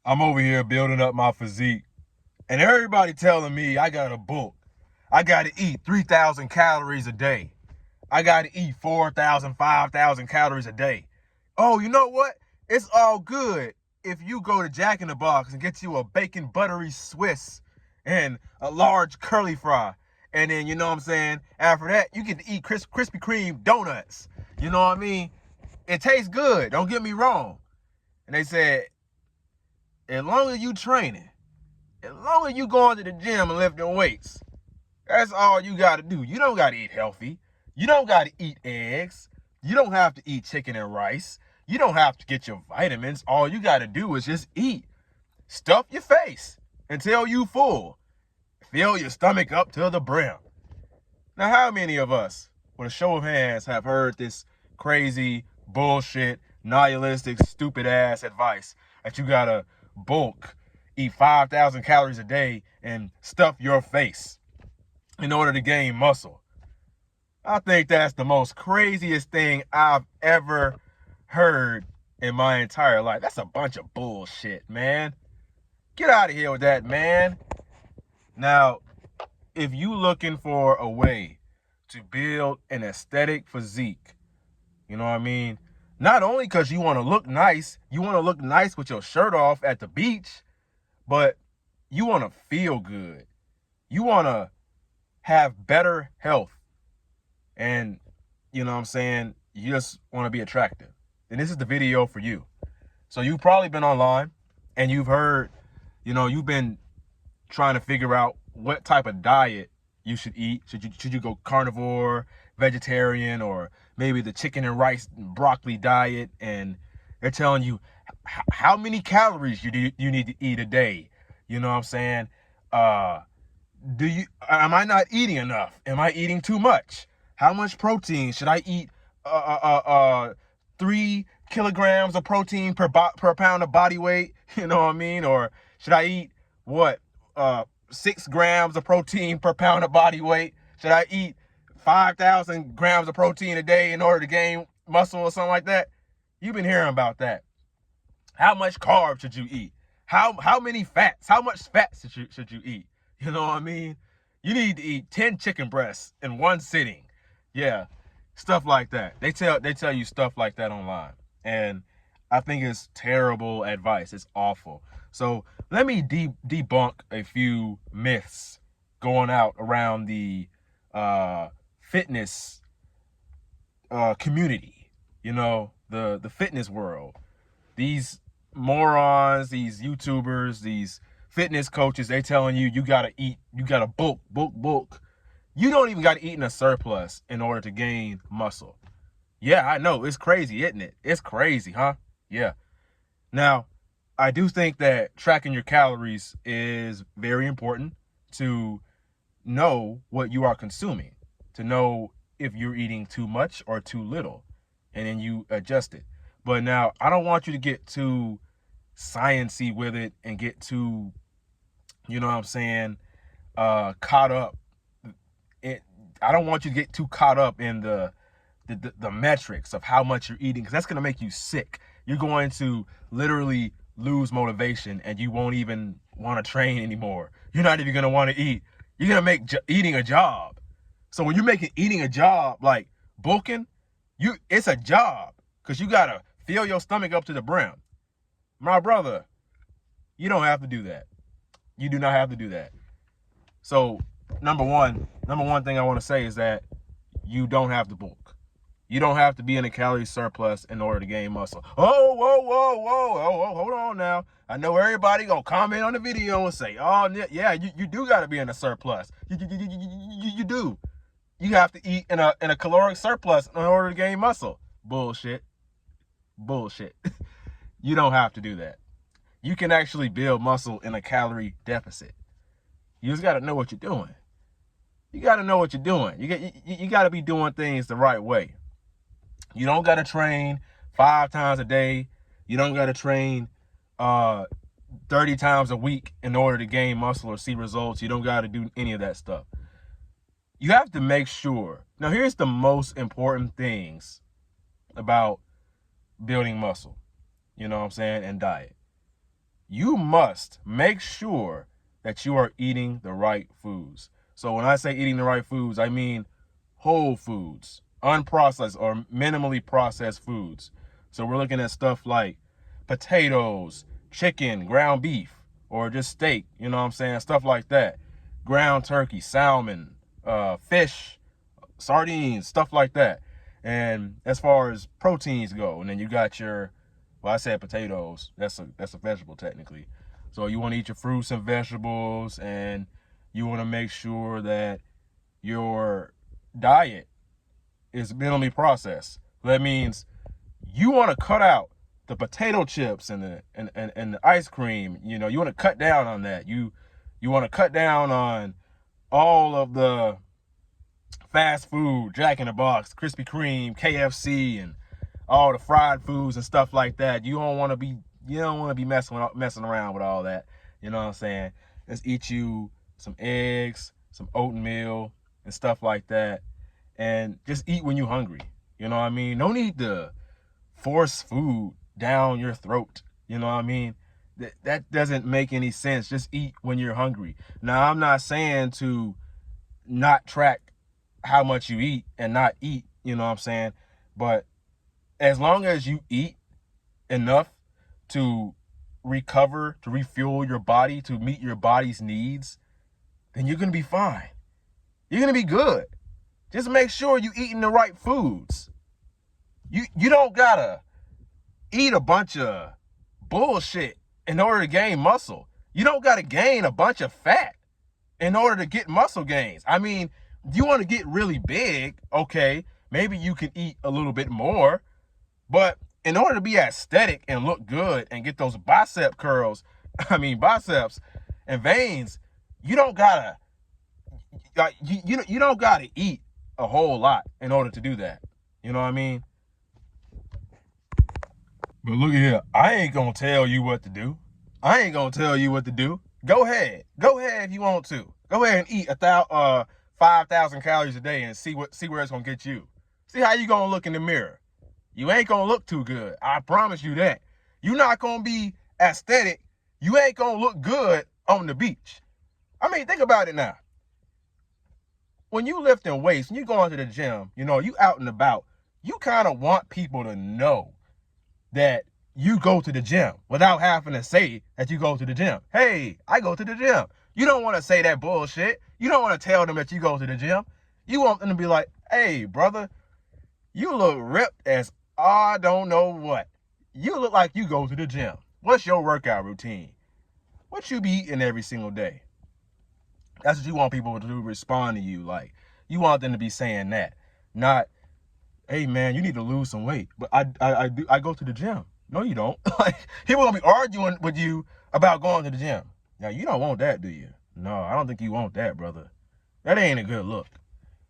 I'm over here building up my physique, and everybody telling me I gotta bulk. I gotta eat 3,000 calories a day. I gotta eat 4,000, 5,000 calories a day. Oh, you know what? It's all good if you go to Jack in the Box and get you a bacon buttery Swiss and a large curly fry. And then, you know what I'm saying? After that, you get to eat Krispy Kreme donuts. You know what I mean? It tastes good. Don't get me wrong. And they said, as long as you training, as long as you going to the gym and lifting weights, that's all you got to do. You don't got to eat healthy. You don't got to eat eggs. You don't have to eat chicken and rice. You don't have to get your vitamins. All you got to do is just eat. Stuff your face until you full. Fill your stomach up to the brim. Now, how many of us, with a show of hands, have heard this crazy, bullshit, nihilistic, stupid ass advice that you got to bulk, eat 5,000 calories a day, and stuff your face in order to gain muscle? I think that's the most craziest thing I've ever heard in my entire life. That's a bunch of bullshit, man. Get out of here with that, man. Now, if you looking for a way to build an aesthetic physique, you know what I mean? Not only because you want to look nice with your shirt off at the beach, but you want to feel good. You want to have better health. And, you know what I'm saying, you just want to be attractive. Then this is the video for you. So you've probably been online and you've heard, you've been trying to figure out what type of diet you should eat. Should you go carnivore, vegetarian, or maybe the chicken and rice and broccoli diet? And they're telling you how many calories you need to eat a day. You know what I'm saying? Am I not eating enough? Am I eating too much? How much protein should I eat? 3 kilograms of protein per pound of body weight. You know what I mean? Or should I eat what? 6 grams of protein per pound of body weight? Should I eat 5,000 grams of protein a day in order to gain muscle or something like that? You've been hearing about that. How much carbs should you eat? How many fats? How much fats should you eat? You know what I mean? You need to eat 10 chicken breasts in one sitting. Yeah, stuff like that. They tell you stuff like that online. And I think it's terrible advice. It's awful. So let me debunk a few myths going out around the fitness community, the fitness world. These morons, these YouTubers, these fitness coaches, they telling you gotta eat, you gotta bulk. You don't even gotta eat in a surplus in order to gain muscle. Yeah, I know, it's crazy, isn't it? It's crazy, huh? Yeah. Now, I do think that tracking your calories is very important to know what you are consuming, to know if you're eating too much or too little, and then you adjust it. But now, I don't want you to get too sciencey with it and get too, you know what I'm saying, caught up. I don't want you to get too caught up in the metrics of how much you're eating, because that's going to make you sick. You're going to literally lose motivation and you won't even want to train anymore. You're not even going to want to eat. You're going to make eating a job. So when you're making eating a job, like bulking, it's a job, because you got to fill your stomach up to the brim. My brother, you don't have to do that. You do not have to do that. So number one thing I want to say is that you don't have to bulk. You don't have to be in a calorie surplus in order to gain muscle. Whoa, hold on now. I know everybody gonna comment on the video and say, oh yeah, you do gotta be in a surplus. You do. You have to eat in a caloric surplus in order to gain muscle. Bullshit. You don't have to do that. You can actually build muscle in a calorie deficit. You just gotta know what you're doing. You gotta know what you're doing. You gotta be doing things the right way. You don't gotta train 5 times a day. You don't gotta train 30 times a week in order to gain muscle or see results. You don't gotta do any of that stuff. You have to make sure. Now, here's the most important things about building muscle, you know what I'm saying, and diet. you must make sure that you are eating the right foods. So when I say eating the right foods, I mean whole foods, unprocessed or minimally processed foods. So we're looking at stuff like potatoes, chicken, ground beef, or just steak, you know what I'm saying? Stuff like that. Ground turkey, salmon, fish, sardines, stuff like that. And as far as proteins go, and then you got your, well, I said potatoes. That's a vegetable technically. So you want to eat your fruits and vegetables, and you want to make sure that your diet is minimally processed. That means you want to cut out the potato chips and the ice cream. You know, you want to cut down on that. You want to cut down on all of the fast food, Jack in the Box, Krispy Kreme, KFC, and all the fried foods and stuff like that. You don't want to be messing around with all that. You know what I'm saying? Let's eat you some eggs, some oatmeal, and stuff like that. And just eat when you're hungry. You know what I mean? No need to force food down your throat. You know what I mean? That doesn't make any sense. Just eat when you're hungry. Now, I'm not saying to not track how much you eat and not eat, you know what I'm saying? But as long as you eat enough to recover, to refuel your body, to meet your body's needs, then you're going to be fine. You're going to be good. Just make sure you're eating the right foods. You don't got to eat a bunch of bullshit in order to gain muscle. You don't got to gain a bunch of fat in order to get muscle gains. I mean, you want to get really big, okay, maybe you can eat a little bit more, but in order to be aesthetic and look good and get those biceps and veins, you don't gotta, you don't gotta eat a whole lot in order to do that. You know what I mean? But look here, I ain't gonna tell you what to do. Go ahead if you want to. Go ahead and eat 5,000 calories a day and see where it's gonna get you. See how you gonna look in the mirror. You ain't gonna look too good. I promise you that. You're not gonna be aesthetic. You ain't gonna look good on the beach. I mean, think about it now. When you lifting weights, when you going to the gym, you know, you out and about, you kind of want people to know that you go to the gym without having to say that you go to the gym. Hey, I go to the gym. You don't want to say that bullshit. You don't want to tell them that you go to the gym. You want them to be like, hey, brother, you look ripped as I don't know what. You look like you go to the gym. What's your workout routine? What you be eating every single day? That's what you want people to respond to you. Like, you want them to be saying that. Not, hey, man, you need to lose some weight. But I go to the gym. No, you don't. Like, people gonna be arguing with you about going to the gym. Now, you don't want that, do you? No, I don't think you want that, brother. That ain't a good look.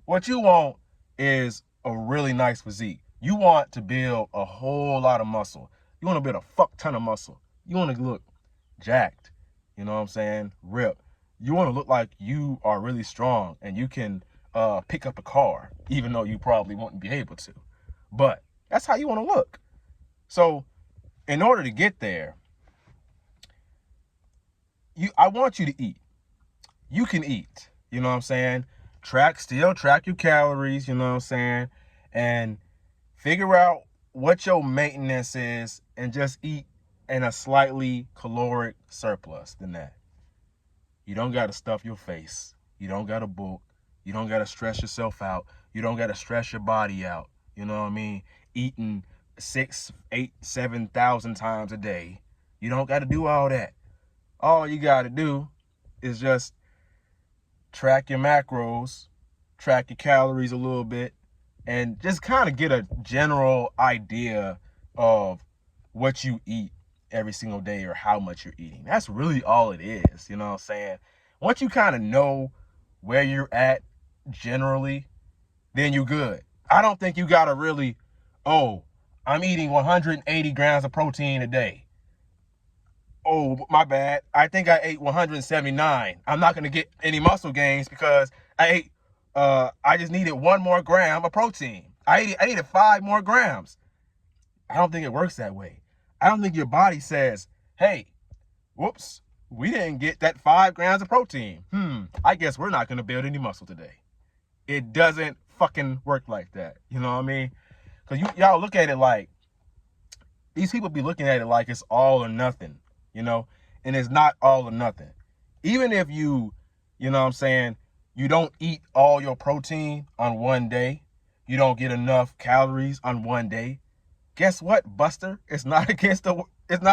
What you want is a really nice physique. You want to build a whole lot of muscle. You want to build a fuck ton of muscle. You want to look jacked. You know what I'm saying? Ripped. You want to look like you are really strong and you can pick up a car, even though you probably won't be able to. But that's how you want to look. So in order to get there, I want you to eat. You can eat. You know what I'm saying? Still track your calories, you know what I'm saying? And figure out what your maintenance is and just eat in a slightly caloric surplus than that. You don't got to stuff your face. You don't got to bulk. You don't got to stress yourself out. You don't got to stress your body out. You know what I mean? Eating 6, 8, 7,000 times a day. You don't got to do all that. All you got to do is just track your macros, track your calories a little bit, and just kind of get a general idea of what you eat every single day or how much you're eating. That's really all it is, you know what I'm saying? Once you kind of know where you're at generally, then you're good. I don't think you got to really, I'm eating 180 grams of protein a day. Oh, my bad. I think I ate 179. I'm not going to get any muscle gains because I just needed 1 more gram of protein. I needed 5 more grams. I don't think it works that way. I don't think your body says, hey, Whoops, we didn't get that 5 grams of protein. I guess we're not going to build any muscle today. It doesn't fucking work like that. You know what I mean? Because y'all look at it like, these people be looking at it like it's all or nothing, you know? And it's not all or nothing. Even if you know what I'm saying, you don't eat all your protein on one day, you don't get enough calories on one day, guess what, Buster? It's not against the it's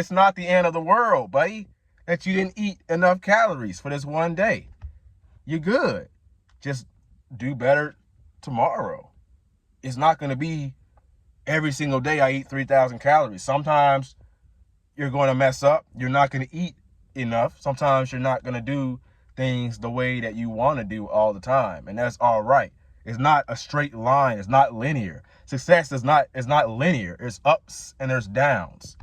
not the end of the world, buddy, that you didn't eat enough calories for this one day. You're good. Just do better tomorrow. It's not going to be every single day I eat 3,000 calories. Sometimes you're going to mess up. You're not going to eat enough. Sometimes you're not going to do things the way that you want to do all the time. And that's all right. It's not a straight line. It's not linear. Success is not linear. It's ups and there's downs.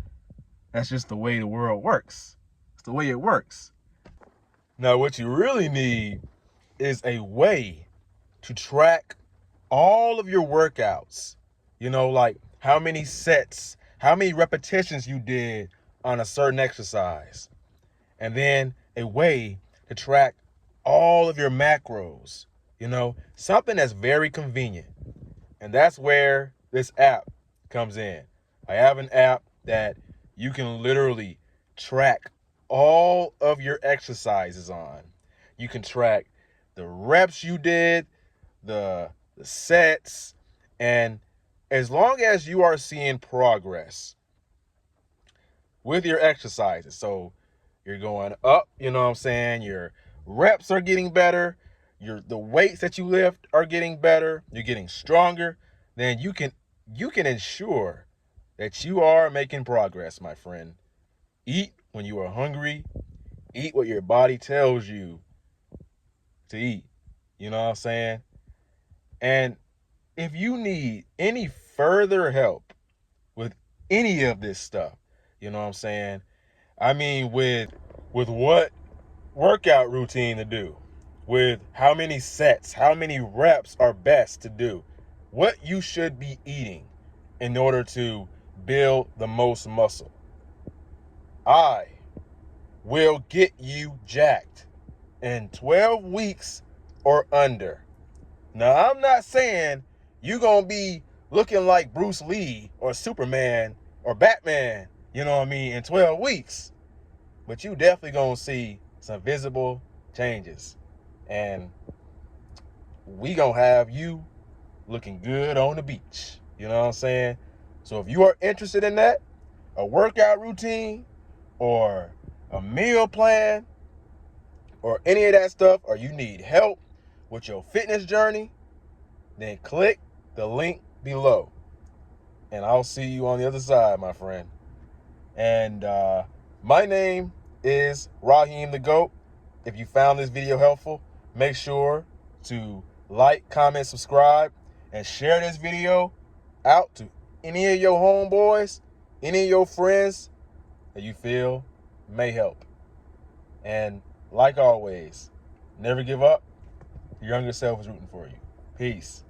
That's just the way the world works. It's the way it works. Now, what you really need is a way to track all of your workouts. You know, like how many sets, how many repetitions you did on a certain exercise. And then a way to track all of your macros. You know, something that's very convenient. And that's where this app comes in. I have an app that you can literally track all of your exercises on. You can track the reps you did, the sets, and as long as you are seeing progress with your exercises, so you're going up, you know what I'm saying, your reps are getting better, the weights that you lift are getting better, you're getting stronger, then you can ensure that you are making progress, my friend. Eat when you are hungry. Eat what your body tells you to eat. You know what I'm saying? And if you need any further help with any of this stuff, you know what I'm saying? I mean, with what workout routine to do, with how many sets, how many reps are best to do, what you should be eating in order to build the most muscle, I will get you jacked in 12 weeks or under. Now, I'm not saying you're going to be looking like Bruce Lee or Superman or Batman, you know what I mean, in 12 weeks. But you definitely going to see some visible changes. And we going to have you looking good on the beach. You know what I'm saying? So if you are interested in that, a workout routine or a meal plan or any of that stuff, or you need help with your fitness journey, then click the link below. And I'll see you on the other side, my friend. And my name is Raheem the GOAT. If you found this video helpful, make sure to like, comment, subscribe, and share this video out to any of your homeboys, any of your friends that you feel may help. And like always, never give up. Your younger self is rooting for you. Peace.